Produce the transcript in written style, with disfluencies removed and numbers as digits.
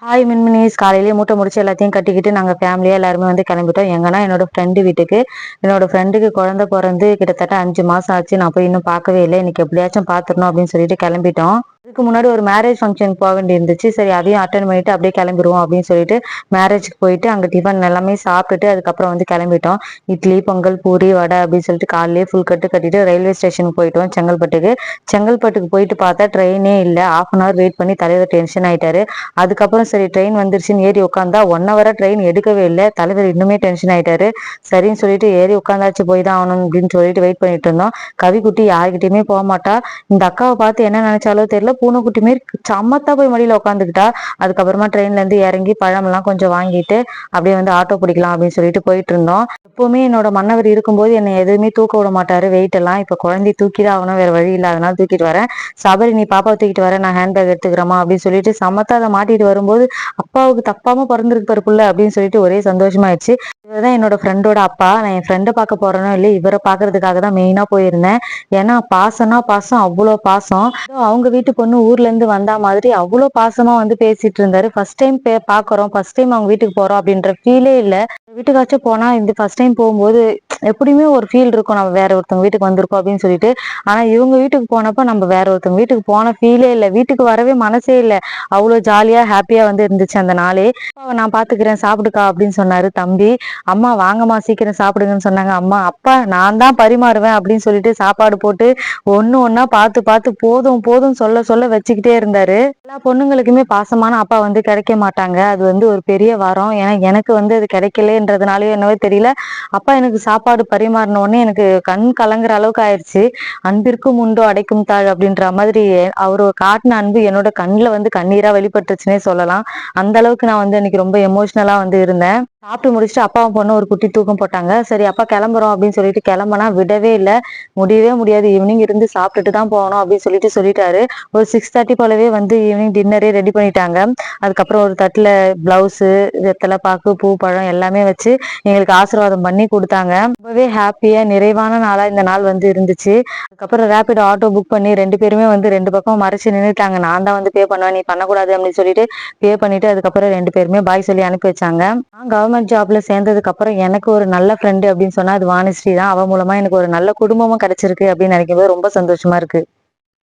Hi மின்மினிஸ், காலையிலேயே மூட்டை முடிச்சு எல்லாத்தையும் கட்டிக்கிட்டு நாங்கள் ஃபேமிலியாக எல்லாருமே வந்து கிளம்பிட்டோம். எங்கன்னா என்னோட ஃப்ரெண்டு வீட்டுக்கு. என்னோட ஃப்ரெண்டுக்கு குழந்தை பிறந்து கிட்டத்தட்ட 5 மாதம் ஆச்சு. நான் போய் இன்னும் பார்க்கவே இல்லை. இன்னைக்கு எப்படியாச்சும் பார்த்துடணும் அப்படின்னு சொல்லிட்டு கிளம்பிட்டோம். இதுக்கு முன்னாடி ஒரு மேரேஜ் ஃபங்க்ஷன் போக வேண்டி இருந்துச்சு. சரி, அதையும் அட்டன் பண்ணிட்டு அப்படியே கிளம்பிடுவோம் அப்படின்னு சொல்லிட்டு மேரேஜ்க்கு போயிட்டு அங்கே டிஃபன் எல்லாமே சாப்பிட்டுட்டு அதுக்கப்புறம் வந்து கிளம்பிட்டோம். இட்லி, பொங்கல், பூரி, வடை அப்படின்னு சொல்லிட்டு காலையிலேயே ஃபுல் கட்டிட்டு ரயில்வே ஸ்டேஷனுக்கு போயிட்டோம், செங்கல்பட்டுக்கு. செங்கல்பட்டுக்கு போயிட்டு பார்த்தா ட்ரெயினே இல்லை. 1/2 வெயிட் பண்ணி தலைவர் டென்ஷன் ஆயிட்டாரு. அதுக்கப்புறம் சரி ட்ரெயின் வந்துருச்சுன்னு ஏறி உட்காந்தா 1 ஹவரா ட்ரெயின் எடுக்கவே இல்லை. தலைவர் இன்னுமே டென்ஷன் ஆயிட்டாரு. சரின்னு சொல்லிட்டு ஏறி உட்காந்தாச்சு, போய் தான் ஆகணும் அப்படின்னு சொல்லிட்டு வெயிட் பண்ணிட்டு இருந்தோம். கவிக்குட்டி யாருக்கிட்டையுமே போக மாட்டா. இந்த அக்காவை பார்த்து என்ன நினைச்சாலோ தெரியல, பூனைக்குட்டி மாரி சமத்தா போய் மடியில உட்காந்துக்கிட்டா. அதுக்கப்புறமா ட்ரெயின்ல இருந்து இறங்கி பழம் எல்லாம் கொஞ்சம் வாங்கிட்டு அப்படியே வந்து ஆட்டோ பிடிக்கலாம் அப்படின்னு சொல்லிட்டு போயிட்டு இருந்தோம். எப்பவுமே என்னோட மன்னவர் இருக்கும்போது என்னை எதுவுமே தூக்க விட மாட்டாரு. வெயிட் எல்லாம் இப்ப குழந்தை தூக்கிதான் ஆகணும், வேற வழி இல்லாதனால தூக்கிட்டு வரேன். சபரி, நீ பாப்பாவை தூக்கிட்டு வர, நான் ஹேண்ட்பேக் எடுத்துக்கிறேமா அப்படின்னு சொல்லிட்டு சமத்தா அதை மாட்டிட்டு வரும்போது அப்பாவுக்கு தப்பாம பிறந்திருக்கு பாரு புள்ள அப்படின்னு சொல்லிட்டு ஒரே சந்தோஷமாயிடுச்சு. இவர்தான் என்னோட ஃப்ரெண்டோட அப்பா. நான் என் ஃப்ரெண்டை பார்க்க போறேனோ இல்லை, இவரை பாக்குறதுக்காக தான் மெயினா போயிருந்தேன். ஏன்னா பாசம்னா பாசம், அவ்வளோ பாசம். அவங்க வீட்டு பொண்ணு ஊர்ல இருந்து வந்தா மாதிரி அவ்வளோ பாசமா வந்து பேசிட்டு இருந்தாரு. ஃபர்ஸ்ட் டைம் பாக்குறோம், ஃபர்ஸ்ட் டைம் அவங்க வீட்டுக்கு போறோம் அப்படின்ற ஃபீலே இல்லை. வீட்டுக்காச்சும் போனா இந்த ஃபர்ஸ்ட் டைம் போகும்போது எப்படியுமே ஒரு ஃபீல் இருக்கும், நம்ம வேற ஒருத்தவங்க வீட்டுக்கு வந்திருக்கோம் அப்படின்னு சொல்லிட்டு. ஆனா இவங்க வீட்டுக்கு போனப்ப நம்ம வேற ஒருத்தவங்க வீட்டுக்கு போன ஃபீலே இல்லை. வீட்டுக்கு வரவே மனசே இல்லை. அவ்வளோ ஜாலியா ஹாப்பியா வந்து இருந்துச்சு அந்த நாளே. நான் பாத்துக்கிறேன், சாப்பிடுக்கா அப்படின்னு சொன்னாரு தம்பி. அம்மா வாங்கம்மா சீக்கிரம் சாப்பிடுங்கன்னு சொன்னாங்க அம்மா. அப்பா நான் தான் பரிமாறுவேன் அப்படின்னு சொல்லிட்டு சாப்பாடு போட்டு ஒண்ணு ஒன்னா பார்த்து பார்த்து போதும் போதும் சொல்ல சொல்ல வச்சுக்கிட்டே இருந்தாரு. எல்லா பொண்ணுங்களுக்குமே பாசமான அப்பா வந்து கிடைக்க மாட்டாங்க. அது வந்து ஒரு பெரிய வரம். ஏன்னா எனக்கு வந்து அது கிடைக்கலன்றதுனாலயோ என்னவோ தெரியல, அப்பா எனக்கு சாப்பாடு பரிமாறின உடனே எனக்கு கண் கலங்குற அளவுக்கு ஆயிடுச்சு. அன்பிற்கும் உண்டோ அடைக்கும் தாழ் அப்படின்ற மாதிரி அவரு காட்டின அன்பு என்னோட கண்ணுல வந்து கண்ணீரா வெளிப்பட்டுச்சுன்னே சொல்லலாம். அந்த அளவுக்கு நான் வந்து இன்னைக்கு ரொம்ப எமோஷனலா வந்து இருந்தேன். சாப்பிட்டு முடிச்சுட்டு அப்பாவும் பொண்ணு ஒரு குட்டி தூக்கம் போட்டாங்க. சரி அப்பா கிளம்புறோம் அப்படின்னு சொல்லிட்டு கிளம்புனா விடவே இல்லை. முடியவே முடியாது, ஈவினிங் இருந்து சாப்பிட்டுட்டு தான் போகணும் அப்படின்னு சொல்லிட்டாரு. ஒரு 6:30 போலவே வந்து ஈவினிங் டின்னரே ரெடி பண்ணிட்டாங்க. அதுக்கப்புறம் ஒரு தட்டுல பிளவுஸு, வெத்தலை பாக்கு, பூ, பழம் எல்லாமே வச்சு எங்களுக்கு ஆசீர்வாதம் பண்ணி கொடுத்தாங்க. ரொம்பவே ஹாப்பியா நிறைவான நாளா இந்த நாள் வந்து இருந்துச்சு. அதுக்கப்புறம் ரேபிடோ ஆட்டோ புக் பண்ணி 2 பேருமே வந்து 2 பக்கம் மறைச்சு நின்றுட்டாங்க. நான் தான் வந்து பே பண்ணுவேன், நீ பண்ணக்கூடாது அப்படின்னு சொல்லிட்டு பே பண்ணிட்டு அதுக்கப்புறம் 2 பேருமே பாய் சொல்லி அனுப்பி வச்சாங்க. நான் கவர்மெண்ட் ஜாப்ல சேர்ந்ததுக்கு அப்புறம் எனக்கு ஒரு நல்ல ஃப்ரெண்டு அப்படின்னு சொன்னா அது வாணிஸ்ரீ தான். அவ மூலமா எனக்கு ஒரு நல்ல குடும்பமும் கிடைச்சிருக்கு அப்படின்னு நினைக்கும் போது ரொம்ப சந்தோஷமா இருக்கு.